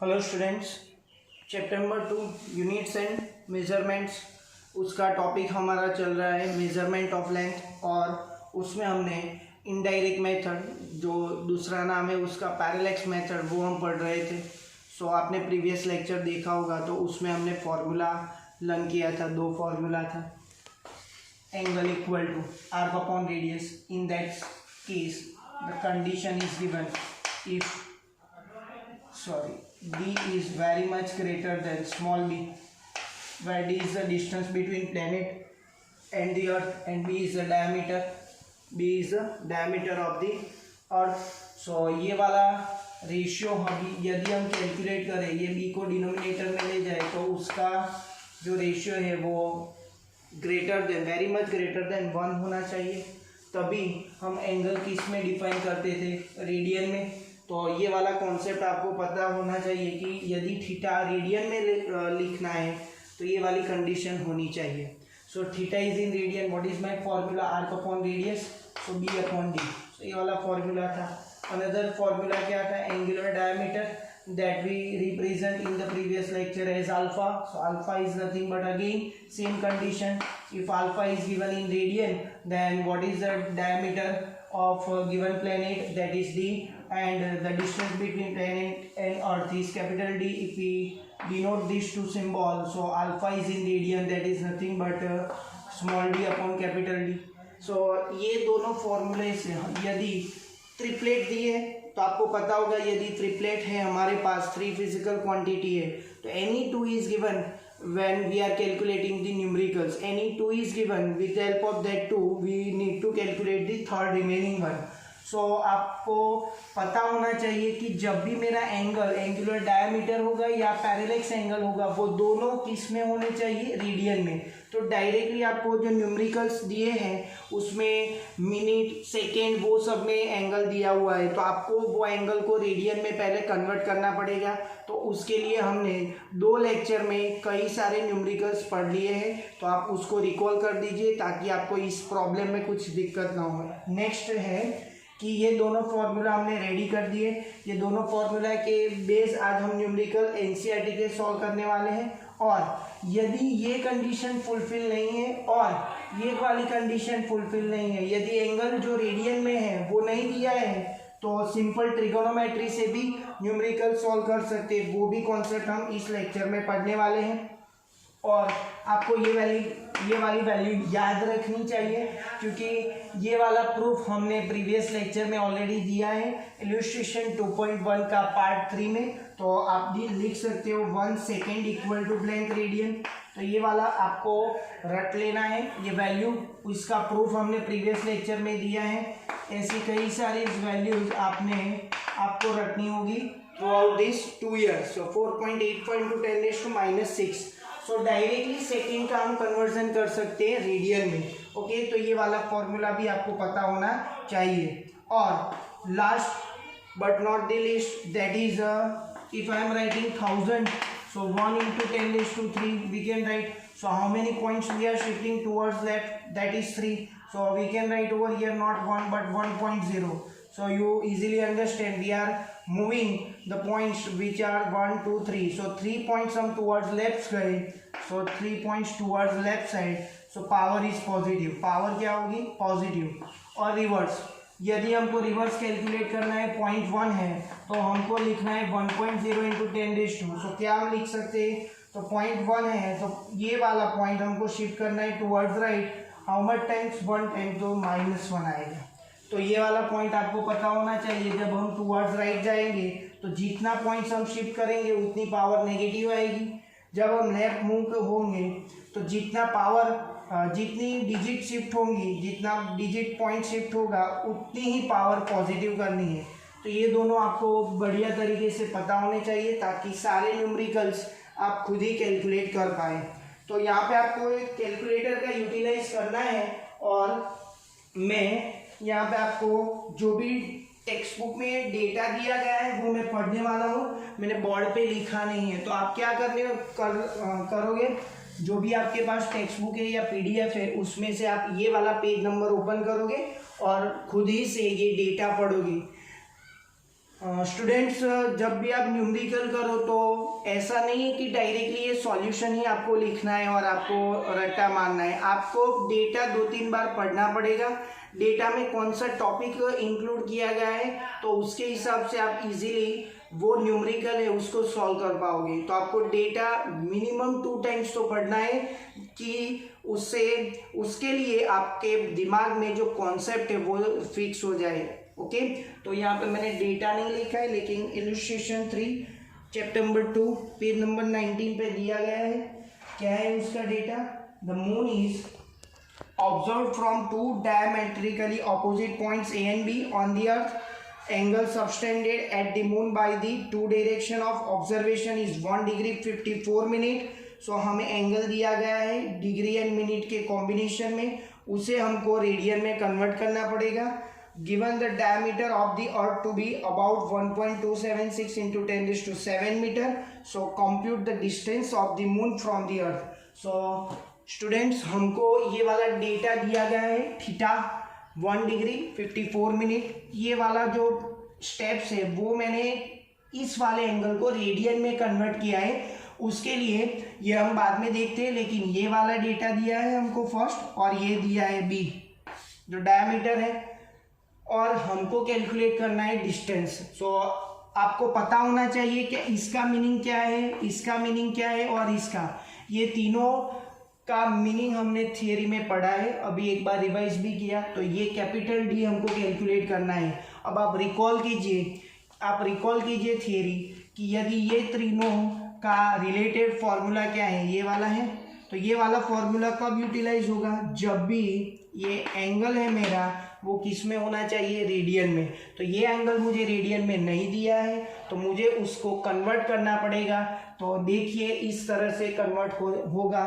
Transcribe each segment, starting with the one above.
Hello students, chapter number 2 units and measurements, उसका topic हमारा चल रहा है मेजरमेंट ऑफ लेंथ। और उसमें हमने इनडायरेक्ट मेथड, जो दूसरा नाम है उसका पैरेलैक्स मेथड, वो हम पढ़ रहे थे। सो आपने प्रीवियस लेक्चर देखा होगा, तो उसमें हमने फॉर्मूला लर्न किया था। दो फॉर्मूला था, angle equal to arc upon radius. In that case the condition is given if d is very much greater than small b, where d is the distance between planet and the earth and b is the diameter of the earth. so ये वाला ratio यदि हम calculate करें, ये b को denominator में ले जाए तो उसका जो रेशियो है वो वेरी मच ग्रेटर देन 1 होना चाहिए। तभी हम एंगल किस में डिफाइन करते थे, रेडियन में। तो ये वाला कॉन्सेप्ट आपको पता होना चाहिए कि यदि थीटा रेडियन में लिखना है तो ये वाली कंडीशन होनी चाहिए। So theta is in radian, what is my formula, arc upon radius, so b upon d. So ये वाला फॉर्मूला था। अनदर फॉर्मूला क्या था, angular diameter, that we represent in the previous lecture as alpha. So alpha is nothing but again same condition. If alpha is given in radian, then what is the diameter of a given planet, that is d, and the distance between planet and earth is capital D. If we denote these two symbols, so alpha is in radian, that is nothing but small d upon capital D. So ये दोनों फॉर्मूले से यदि triplet दिए तो आपको पता होगा, यदि ट्रिपलेट है हमारे पास, 3 फिजिकल क्वांटिटी है, तो any 2 is given when we are calculating the numericals. Any 2 is given, with the help of that 2 we need to calculate the third remaining one. So आपको पता होना चाहिए कि जब भी मेरा एंगुलर डायमीटर होगा या पैरेलैक्स एंगल होगा, वो दोनों किस में होने चाहिए, रेडियन में। तो डायरेक्टली आपको जो न्यूमेरिकल्स दिए हैं उसमें मिनट, सेकेंड, वो सब में एंगल दिया हुआ है, तो आपको वो एंगल को रेडियन में पहले कन्वर्ट करना पड़ेगा। तो उसके लिए हमने 2 लेक्चर में कई सारे न्यूमेरिकल्स पढ़ लिए हैं, तो आप उसको रिकॉल कर दीजिए ताकि आपको इस प्रॉब्लम में कुछ दिक्कत ना हो। नेक्स्ट है कि ये दोनों फॉर्मूला हमने रेडी कर दिए। ये दोनों फॉर्मूला के बेस आज हम न्यूमेरिकल एनसीईआरटी के सॉल्व करने वाले हैं। और यदि ये कंडीशन फुलफिल नहीं है और ये वाली कंडीशन फुलफिल नहीं है, यदि एंगल जो रेडियन में है वो नहीं दिया है, तो सिंपल ट्रिगोनोमेट्री से भी न्यूमेरिकल सॉल्व कर सकते हैं। वो भी कॉन्सेप्ट हम इस लेक्चर में पढ़ने वाले हैं। और आपको ये वाली वैल्यू याद रखनी चाहिए, क्योंकि ये वाला प्रूफ हमने प्रीवियस लेक्चर में ऑलरेडी दिया है, इलस्ट्रेशन 2.1 का पार्ट 3 में। तो आप भी लिख सकते हो 1 second equal to blank radian. तो ये वाला आपको रट लेना है, ये वैल्यू, इसका प्रूफ हमने प्रीवियस लेक्चर में दिया है। ऐसी कई सारी वैल्यूज आपको रटनी होगी through out this 2 years. So 4.85 × 10⁻⁶। So directly second का हम कन्वर्जन कर सकते हैं रेडियन में। ओके, तो ये वाला फॉर्मूला भी आपको पता होना चाहिए। और last but not the least, that is if I am writing 1000, so 1 × 10⁻³ we can write. So how many points we are shifting towards left, that is 3. So we can write over here not 1 but 1.0. So you easily understand we are moving the points which are 1 2 3. So 3 points हम towards left गए, so 3 points towards left side. So power is positive. Power क्या होगी, positive. और reverse, यदि हमको reverse calculate करना है, 0.1 है, तो हमको लिखना है 1.0 × 10⁻²। सो क्या हम लिख सकते हैं, तो 0.1 है तो ये वाला पॉइंट हमको शिफ्ट करना है towards right. How much times, 1 time, तो -1 आएगा। तो ये वाला पॉइंट आपको पता होना चाहिए। जब हम टुवर्ड्स राइट जाएंगे तो जितना पॉइंट्स हम शिफ्ट करेंगे उतनी पावर नेगेटिव आएगी। जब हम लेफ्ट मूव होंगे तो जितनी डिजिट शिफ्ट होंगी, जितना डिजिट पॉइंट शिफ्ट होगा, उतनी ही पावर पॉजिटिव करनी है। तो ये दोनों आपको बढ़िया तरीके से पता होने चाहिए ताकि सारे न्यूमेरिकल्स आप खुद ही कैलकुलेट कर पाए। तो यहाँ पे आपको एक कैलकुलेटर का यूटिलाइज करना है। और मैं यहाँ पे आपको जो भी टेक्स्ट बुक में डेटा दिया गया है वो मैं पढ़ने वाला हूँ, मैंने बोर्ड पे लिखा नहीं है। तो आप क्या करोगे, जो भी आपके पास टेक्स्ट बुक है या PDF है, उसमें से आप ये वाला पेज नंबर ओपन करोगे और खुद ही से ये डेटा पढ़ोगे। स्टूडेंट्स जब भी आप न्यूमेरिकल करो तो ऐसा नहीं है कि डायरेक्टली ये सॉल्यूशन ही आपको लिखना है और आपको रट्टा मारना है। आपको डेटा 2-3 बार पढ़ना पड़ेगा, डेटा में कौन सा टॉपिक इंक्लूड किया गया है, तो उसके हिसाब से आप इजीली वो न्यूमेरिकल है उसको सॉल्व कर पाओगे। तो आपको डेटा मिनिमम 2 टाइम्स तो पढ़ना है कि उसके लिए आपके दिमाग में जो कॉन्सेप्ट है वो फिक्स हो जाए। ओके, तो यहाँ पे मैंने डेटा नहीं लिखा है, लेकिन illustration 3 chapter number 2 page number 19 पे दिया गया है। क्या है उसका data? The moon is observe from 2 diametrically opposite points A and B on the earth. Angle subtended at the moon by the 2 direction of observation is 1 degree 54 minute. So हमें angle दिया गया है डिग्री एंड मिनट के combination में, उसे हमको radian में convert करना पड़ेगा। Given the diameter of the earth to be about 1.276 into 10⁷ metre, so compute the distance of the moon from the earth. So students हमको ये वाला डेटा दिया गया है थीटा 1 डिग्री 54 मिनट। ये वाला जो स्टेप्स है वो मैंने इस वाले एंगल को रेडियन में कन्वर्ट किया है, उसके लिए ये हम बाद में देखते हैं। लेकिन ये वाला डेटा दिया है हमको फर्स्ट, और ये दिया है बी जो डायमीटर है, और हमको कैलकुलेट करना है डिस्टेंस। सो आपको पता होना चाहिए कि इसका मीनिंग क्या है, इसका मीनिंग क्या है और इसका, ये तीनों का मीनिंग हमने थियरी में पढ़ा है, अभी एक बार रिवाइज भी किया। तो ये कैपिटल डी हमको कैलकुलेट करना है। अब आप रिकॉल कीजिए थियरी कि यदि ये तीनों का रिलेटेड फॉर्मूला क्या है, ये वाला है, तो ये वाला फॉर्मूला कब यूटिलाइज होगा? जब भी ये एंगल है मेरा वो किस में होना चाहिए? रेडियन में। तो ये एंगल मुझे रेडियन में नहीं दिया है, तो मुझे उसको कन्वर्ट करना पड़ेगा। तो देखिए इस तरह से कन्वर्ट होगा।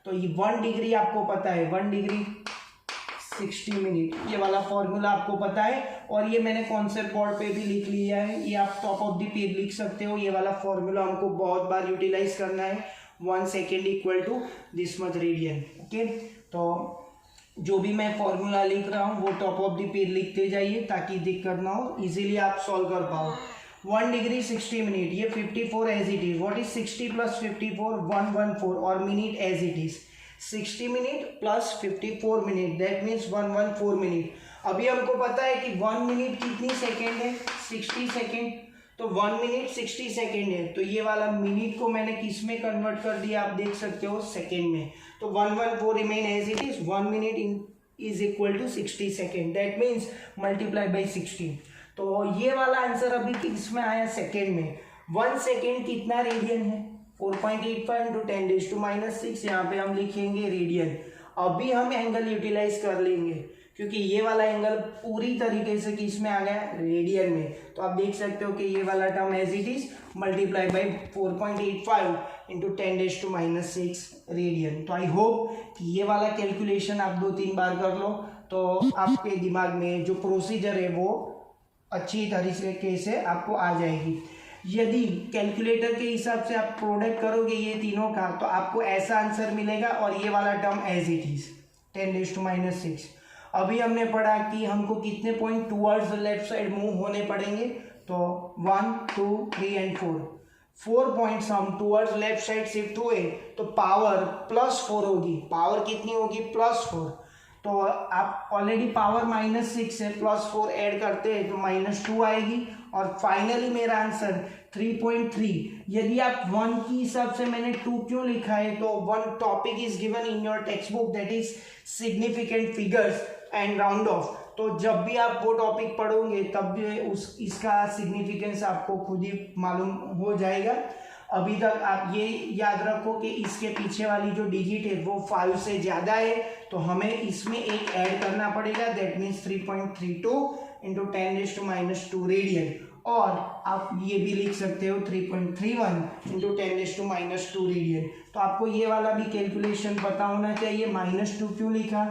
तो ये 1 डिग्री आपको पता है, 1 डिग्री 60 मिनट, ये वाला फॉर्मूला आपको पता है, और ये मैंने कॉन्सेप्ट बोर्ड पे भी लिख लिया है, ये आप टॉप ऑफ द पेज लिख सकते हो। ये वाला फॉर्मूला हमको बहुत बार यूटिलाइज करना है। 1 second equal to this much radian. Okay, तो जो भी मैं फॉर्मूला लिख रहा हूँ वो टॉप ऑफ द पेज लिखते जाइए ताकि दिक्कत ना हो, इजीली आप सॉल्व कर पाओ। 1 डिग्री 60 मिनट, ये 54 as it is. What is 60 plus 54? 114, और minute as it is 60 minute plus 54 minute, that means 114 minute. अभी हमको पता है कि 1 मिनट कितनी सेकेंड है? 60 सेकेंड। तो 1 मिनट 60 सेकेंड है, तो ये वाला मिनट को मैंने किस में कन्वर्ट कर दिया आप देख सकते हो? सेकेंड में। तो 114 remain as it is. 1 minute is equal to 60 second, that means multiply by 60। तो ये वाला आंसर अभी किस में आया? सेकेंड में। 1 सेकेंड कितना रेडियन है? 4.85 इंटू 10⁻⁻6, यहाँ पे हम लिखेंगे रेडियन। अभी हम एंगल यूटिलाइज कर लेंगे क्योंकि ये वाला एंगल पूरी तरीके से किस में आ गया? रेडियन में। तो आप देख सकते हो कि ये वाला term as it is multiply by 4.85 into 10⁻⁻6 radian. तो आई होप कि ये वाला कैलकुलेशन आप 2-3 बार कर लो तो आपके दिमाग में जो प्रोसीजर है वो अच्छी तरीके से आपको आ जाएगी। यदि कैलकुलेटर के हिसाब से आप प्रोडक्ट करोगे ये तीनों का, तो आपको ऐसा आंसर मिलेगा, और ये वाला टर्म एज इट इज 10⁻⁻6। अभी हमने पढ़ा कि हमको कितने point towards left side move होने पड़ेंगे, तो 1, 2, 3 एंड 4 पॉइंट्स हम टूवर्ड्स लेफ्ट साइड शिफ्ट हुए, तो पावर +4 होगी। पावर कितनी होगी? +4। तो आप ऑलरेडी पावर -6 है, +4 ऐड करते हैं तो -2 आएगी, और फाइनली मेरा आंसर 3.3। यदि आप 1 की हिसाब से मैंने 2 क्यों लिखा है? तो 1 topic is given in your text book, that is significant figures and round of. तो जब भी आप वो टॉपिक पढ़ोगे तब भी इसका सिग्निफिकेंस आपको खुद ही मालूम हो जाएगा। अभी तक आप ये याद रखो कि इसके पीछे वाली जो डिजिट है वो 5 से ज़्यादा है, तो हमें इसमें एक ऐड करना पड़ेगा, दैट मीन्स 3.32 इंटू 10⁻² रेडियन। और आप ये भी लिख सकते हो 3.31 इंटू 10⁻² रेडियन। तो आपको ये वाला भी कैलकुलेशन पता होना चाहिए। -2 क्यों लिखा?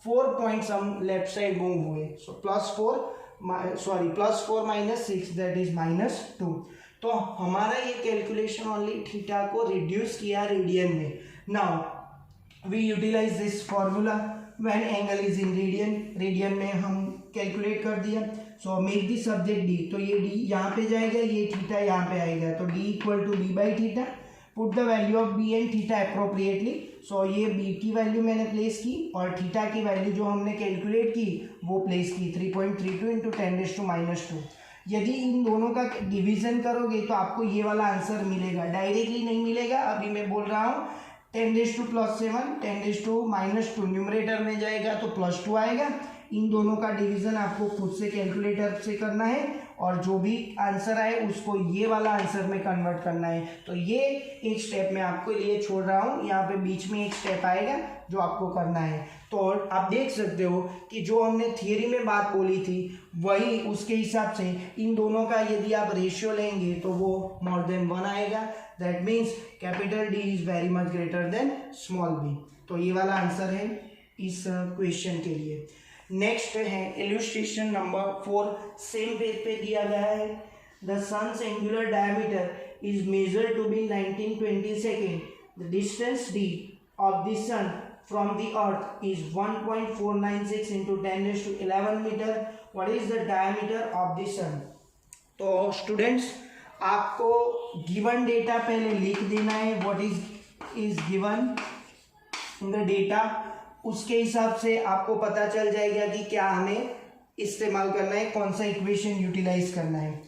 4 पॉइंट्स हम लेफ्ट साइड मूव हुए, सो +4 -6 दैट इज -2। तो हमारा ये कैलकुलेशन ओनली थीटा को रिड्यूस किया रेडियन में। Now we utilise this formula when angle is in radian. Radian में हम कैलकुलेट कर दिया। So make the subject D, तो ये डी यहाँ पे जाएगा, ये थीटा यहाँ पे आएगा, तो D equal to D by theta, put the value of B and theta appropriately. So ये बी की वैल्यू मैंने प्लेस की और थीटा की वैल्यू जो हमने कैलकुलेट की वो प्लेस की 3.32 इंटू 10⁻²। यदि इन दोनों का डिवीजन करोगे तो आपको ये वाला आंसर मिलेगा, डायरेक्टली नहीं मिलेगा, अभी मैं बोल रहा हूँ 10⁻7 10⁻², न्यूमरेटर में जाएगा तो +2 आएगा। इन दोनों का डिवीजन आपको खुद से कैलकुलेटर से करना है और जो भी आंसर आए उसको ये वाला आंसर में कन्वर्ट करना है। तो ये एक स्टेप मैं आपको लिए छोड़ रहा हूँ, यहाँ पे बीच में एक स्टेप आएगा जो आपको करना है। तो आप देख सकते हो कि जो हमने थियरी में बात बोली थी वही उसके हिसाब से इन दोनों का यदि आप रेशियो लेंगे तो वो मोर देन 1 आएगा। That means capital D is very much greater than small B. तो ये वाला आंसर है इस क्वेश्चन के लिए। नेक्स्ट है इल्यूस्ट्रेशन नंबर 4, सेम पेज पे दिया गया है। The sun's angular diameter is measured to be 1920 second. The distance D of the sun from the earth is 1.496 into 10⁻11 metre. What is the diameter of the sun? तो students आपको given data पहले लिख देना है, what is given in the data, उसके हिसाब से आपको पता चल जाएगा कि क्या हमें इस्तेमाल करना है, कौन सा इक्वेशन यूटिलाइज करना है।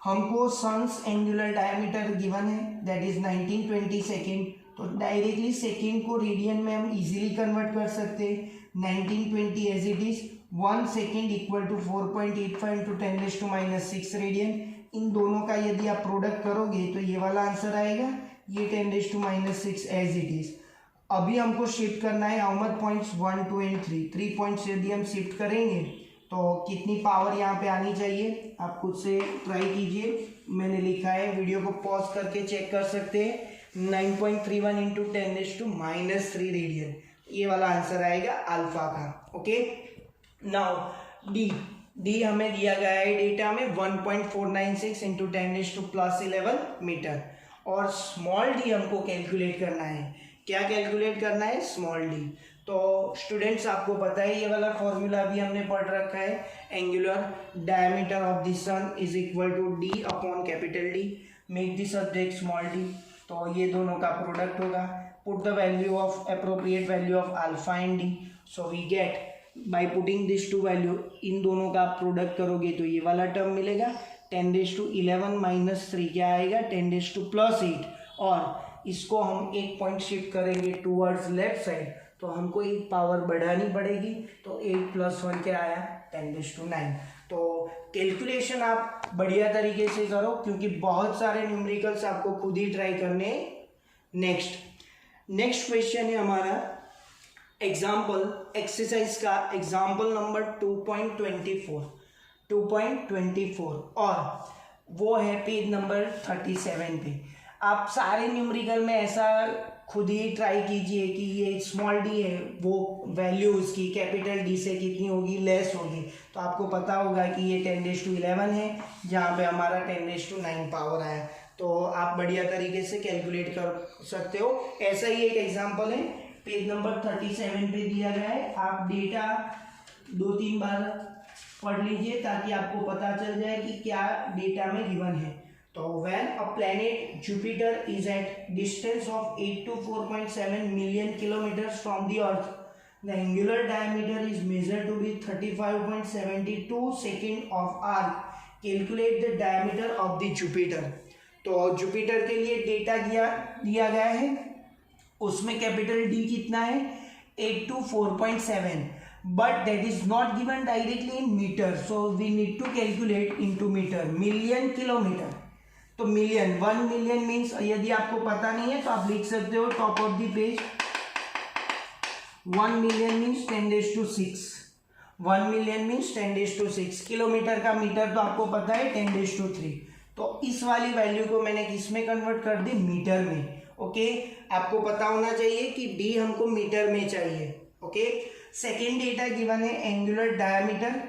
हमको सन्स एंगुलर डायमीटर गिवन है दैट इज 1920 सेकेंड, तो डायरेक्टली सेकेंड को रेडियन में हम इजीली कन्वर्ट कर सकते हैं। 1920 as it is 1 second equal to 4.85 into 10⁻6 radian. इन दोनों का यदि आप प्रोडक्ट करोगे तो ये वाला आंसर आएगा, ये 10⁻6 एज इट इज। अभी हमको शिफ्ट करना है how much points 1 2 and 3 points यदि हम शिफ्ट करेंगे तो कितनी पावर यहाँ पे आनी चाहिए आप खुद से ट्राई कीजिए, मैंने लिखा है, वीडियो को पॉज करके चेक कर सकते हैं। 9.31 इंटू 10⁻³ रेडियन, ये वाला आंसर आएगा अल्फा का। ओके, नाउ डी हमें दिया गया है डेटा में 1.496 इंटू 10⁻+11 मीटर और स्मॉल डी हमको कैलकुलेट करना है। क्या कैलकुलेट करना है? Small D. तो स्टूडेंट्स आपको पता है ये वाला फॉर्मूला भी हमने पढ़ रखा है, angular diameter of the sun is equal to D upon capital D, make the subject small D. तो ये दोनों का प्रोडक्ट होगा, put the value of appropriate value of alpha and D. So we get by putting this two value, इन दोनों का product करोगे तो ये वाला टर्म मिलेगा 10⁻11 - 3 क्या आएगा 10⁻8 और इसको हम एक पॉइंट शिफ्ट करेंगे टूवर्ड्स लेफ्ट साइड तो हमको एक पावर बढ़ानी पड़ेगी, तो 8 + 1 क्या आया 10⁻9। तो कैलकुलेशन आप बढ़िया तरीके से करो क्योंकि बहुत सारे न्यूमेरिकल्स आपको खुद ही ट्राई करने। नेक्स्ट क्वेश्चन है हमारा एग्जाम्पल एक्सरसाइज का, एग्जाम्पल नंबर 2.24 और वो है पेज नंबर 37 पे। आप सारे न्यूमेरिकल में ऐसा खुद ही ट्राई कीजिए कि ये स्मॉल डी है वो वैल्यू उसकी कैपिटल डी से कितनी होगी, लेस होगी। तो आपको पता होगा कि ये 10⁻11 है जहाँ पे हमारा 10⁻9 पावर आया। तो आप बढ़िया तरीके से कैलकुलेट कर सकते हो। ऐसा ही एक एग्जाम्पल है पेज नंबर 37 पे दिया गया है, आप डेटा 2-3 बार पढ़ लीजिए ताकि आपको पता चल जाए कि क्या डेटा में गिवन है। तो when a planet Jupiter is at distance of 824.7 million kilometers from the Earth, the angular diameter is measured to be 35.72 second of arc. Calculate the diameter of the Jupiter. तो Jupiter के लिए data दिया गया है, उसमें capital D कितना है 824.7, but that is not given directly in meter, so we need to calculate into meter, million kilometer। तो मिलियन 1 मिलियन मीन्स यदि आपको पता नहीं है तो आप लिख सकते हो top of the page 1 million means 10⁻6, 1 million means 10⁻6, kilometre का मीटर तो आपको पता है 10⁻3। तो इस वाली वैल्यू को मैंने किस में कन्वर्ट कर दी, मीटर में। ओके, आपको पता होना चाहिए कि डी हमको मीटर में चाहिए। ओके, सेकेंड डेटा गिवन है angular diameter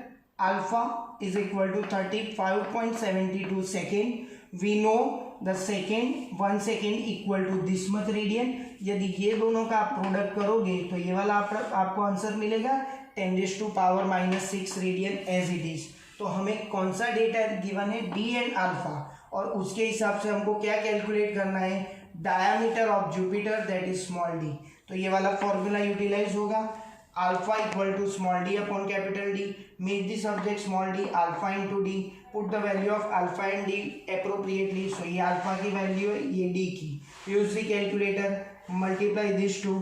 alpha is equal to 35.72 second. We know the second 1 second equal to this much radian. यदि ये दोनों का आप प्रोडक्ट करोगे तो ये वाला आपको आंसर मिलेगा 10⁻6 रेडियन एज इट इज। तो तो हमें कौन सा डेटा गिवन है, डी एंड अल्फा, और उसके हिसाब से हमको क्या कैलकुलेट करना है, diameter of Jupiter that is small D. तो ये वाला फॉर्मूला यूटिलाइज होगा, alpha equal to small D upon capital D, make the subject small D, alpha into D, put the value of alpha and D appropriately. So ये alpha की value है, ये D की। Use the calculator, multiply this to,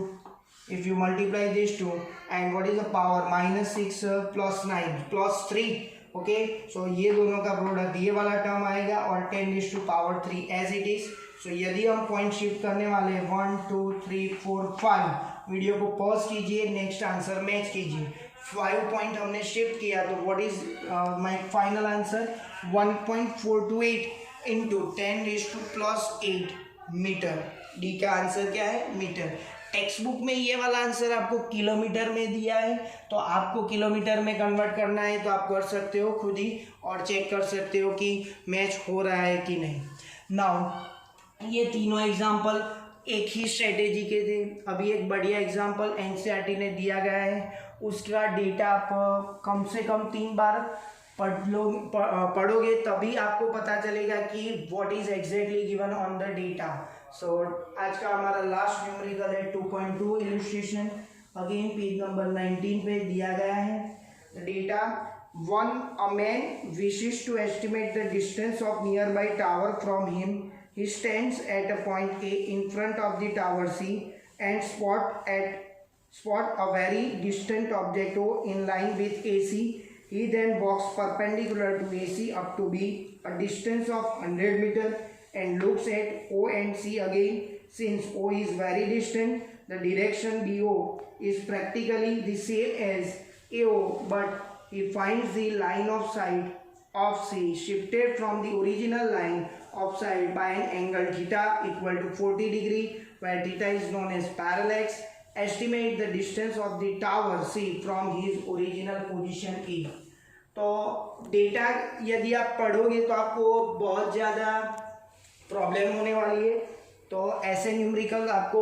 if you multiply these two, and what is the power, -6 plus 9 plus 3, okay. So ये दोनों का product ये वाला टर्म आएगा और 10⁻³ एज इट इज। सो यदि हम पॉइंट शिफ्ट करने वाले हैं 1 2 3 4 5, वीडियो को पॉज कीजिए, नेक्स्ट आंसर मैच कीजिए। 5 पॉइंट हमने शिफ्ट किया, तो what is my final answer, 1.428 into 10⁻8 metre. D का आंसर क्या है, मीटर। टेक्स्ट बुक में ये वाला आंसर आपको किलोमीटर में दिया है, तो आपको किलोमीटर में कन्वर्ट करना है तो आप कर सकते हो खुद ही, और चेक कर सकते हो कि मैच हो रहा है कि नहीं। नाउ ये तीनों एग्जांपल एक ही स्ट्रेटेजी के थे। अभी एक बढ़िया एग्जांपल एनसीईआरटी ने दिया गया है, उसका डेटा आप कम से कम 3 बार पढ़ोगे तभी आपको पता चलेगा कि what is exactly given on the data. So आज का हमारा लास्ट न्यूमेरिकल है 2.2 इलस्ट्रेशन, अगेन पेज नंबर 19 पे दिया गया है data. 1 a man wishes to estimate the distance of nearby tower from him. He stands at a point A in front of the tower C and spot a very distant object O in line with AC. He then walks perpendicular to AC up to B, a distance of 100 meter, and looks at O and C again. Since O is very distant, the direction BO is practically the same as AO, but he finds the line of sight of C shifted from the original line of sight by an angle theta equal to 40°, where theta is known as parallax. Estimate the distance of the tower C from his original position A. तो data यदि आप पढ़ोगे तो आपको बहुत ज़्यादा problem होने वाली है। तो ऐसे न्यूमेरिकल आपको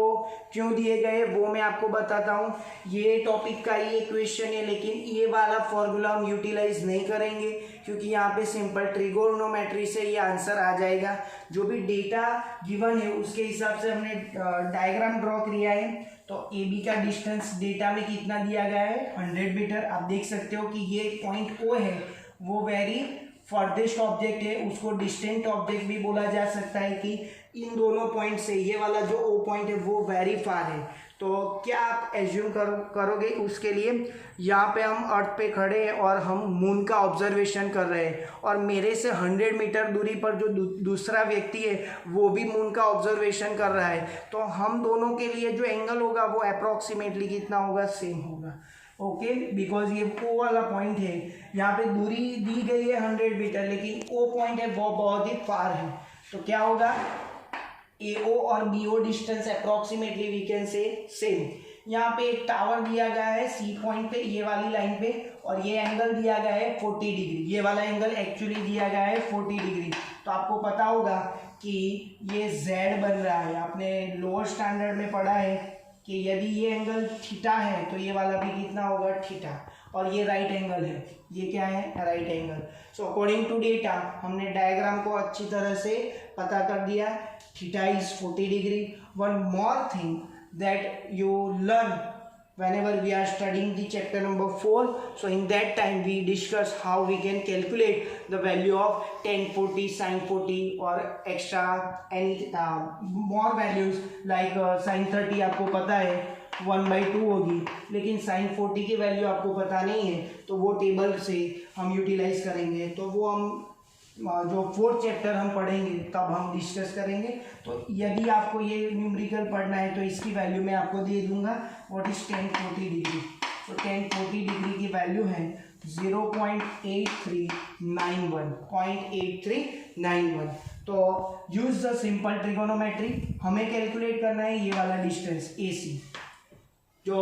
क्यों दिए गए वो मैं आपको बताता हूँ। ये टॉपिक का ही एक क्वेश्चन है, लेकिन ये वाला फॉर्मूला हम यूटिलाइज नहीं करेंगे क्योंकि यहाँ पे सिंपल ट्रिगोनोमेट्री से ये आंसर आ जाएगा। जो भी डेटा गिवन है उसके हिसाब से हमने डायग्राम ड्रॉ किया है। तो ए बी का डिस्टेंस डेटा में कितना दिया गया है, 100 मीटर। आप देख सकते हो कि ये पॉइंट ओ है वो वेरी फर्देस्ट ऑब्जेक्ट है, उसको डिस्टेंट ऑब्जेक्ट भी बोला जा सकता है कि इन दोनों पॉइंट से ये वाला जो ओ पॉइंट है वो वेरी फार है। तो क्या आप एज्यूम करोगे उसके लिए, यहाँ पे हम अर्थ पे खड़े हैं और हम मून का ऑब्जर्वेशन कर रहे हैं, और मेरे से 100 मीटर दूरी पर जो दूसरा व्यक्ति है वो भी मून का ऑब्जर्वेशन कर रहा है। तो हम दोनों के लिए जो एंगल होगा वो अप्रॉक्सीमेटली कितना होगा, सेम होगा। ओके, बिकॉज ये ओ वाला पॉइंट है, यहाँ पे दूरी दी गई है 100 मीटर, लेकिन ओ पॉइंट है वो बहुत ही फार है। तो क्या होगा, AO और BO distance approximately we can say same. यहाँ पे एक टावर दिया गया है C पॉइंट पे, ये वाली लाइन पे, और ये एंगल दिया गया है 40 डिग्री। ये वाला एंगल एक्चुअली दिया गया है 40 डिग्री। तो आपको पता होगा कि ये Z बन रहा है। आपने लोअर स्टैंडर्ड में पढ़ा है कि यदि ये एंगल थीटा है तो ये वाला भी कितना होगा, थीटा। और ये राइट एंगल है, ये क्या है, right angle. So according to data हमने डायग्राम को अच्छी तरह से पता कर दिया। Theta is 40 degree. One more thing that you learn whenever we are studying the chapter number 4, so in that time we discuss how we can calculate the value of tan 40, sin 40 or extra any more values like sin 30 आपको पता है 1/2 होगी, लेकिन sin 40 की value आपको पता नहीं है, तो वो टेबल से हम यूटिलाइज करेंगे। तो वो हम जो 4th चैप्टर हम पढ़ेंगे तब हम डिस्कस करेंगे। तो यदि आपको ये न्यूमेरिकल पढ़ना है तो इसकी वैल्यू मैं आपको दे दूंगा, व्हाट इज tan 40 डिग्री। तो tan 40 डिग्री की वैल्यू है 0.8391। तो यूज द सिंपल ट्रिगोनोमेट्री। हमें कैलकुलेट करना है ये वाला डिस्टेंस AC, जो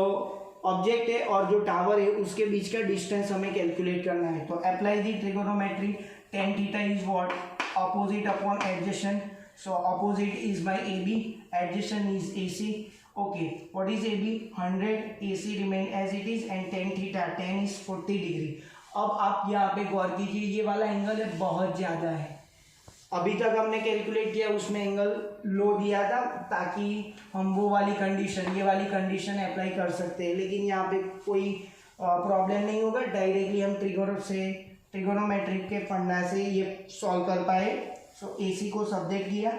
ऑब्जेक्ट है और जो टावर है उसके बीच का डिस्टेंस हमें कैलकुलेट करना है। तो apply the trigonometry. tan theta is what, opposite upon adjacent, so opposite is by AB, adjacent is AC. Okay, what is AB, 100, AC remain as it is, and tan theta, tan is 40 degree. अब आप यहाँ पे गौर कीजिए, ये वाला angle है बहुत ज़्यादा है। अभी तक हमने कैलकुलेट किया उसमें एंगल लो दिया था ताकि हम वो वाली कंडीशन, ये वाली कंडीशन अप्लाई कर सकते हैं, लेकिन यहाँ पे कोई प्रॉब्लम नहीं होगा। डायरेक्टली हम ट्रिगोनोमेट्रिक के पढ़ना से ये सॉल्व कर पाए। सो AC को सब्जेक्ट किया,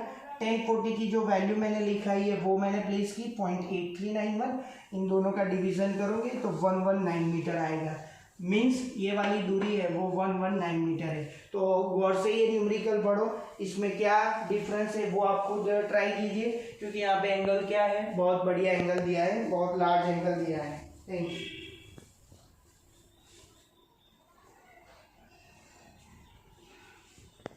1040 की जो वैल्यू मैंने लिखा है वो मैंने प्लेस की 0.8391, इन दोनों का डिवीजन करोगे तो 119 मीटर आएगा। मीन्स ये वाली दूरी है वो 119 मीटर है। तो गौर से ये न्यूमेरिकल पढ़ो, इसमें क्या डिफरेंस है वो आप खुद ट्राई कीजिए, क्योंकि यहाँ पे एंगल क्या है, बहुत बढ़िया एंगल दिया है, बहुत लार्ज एंगल दिया है। Thank you.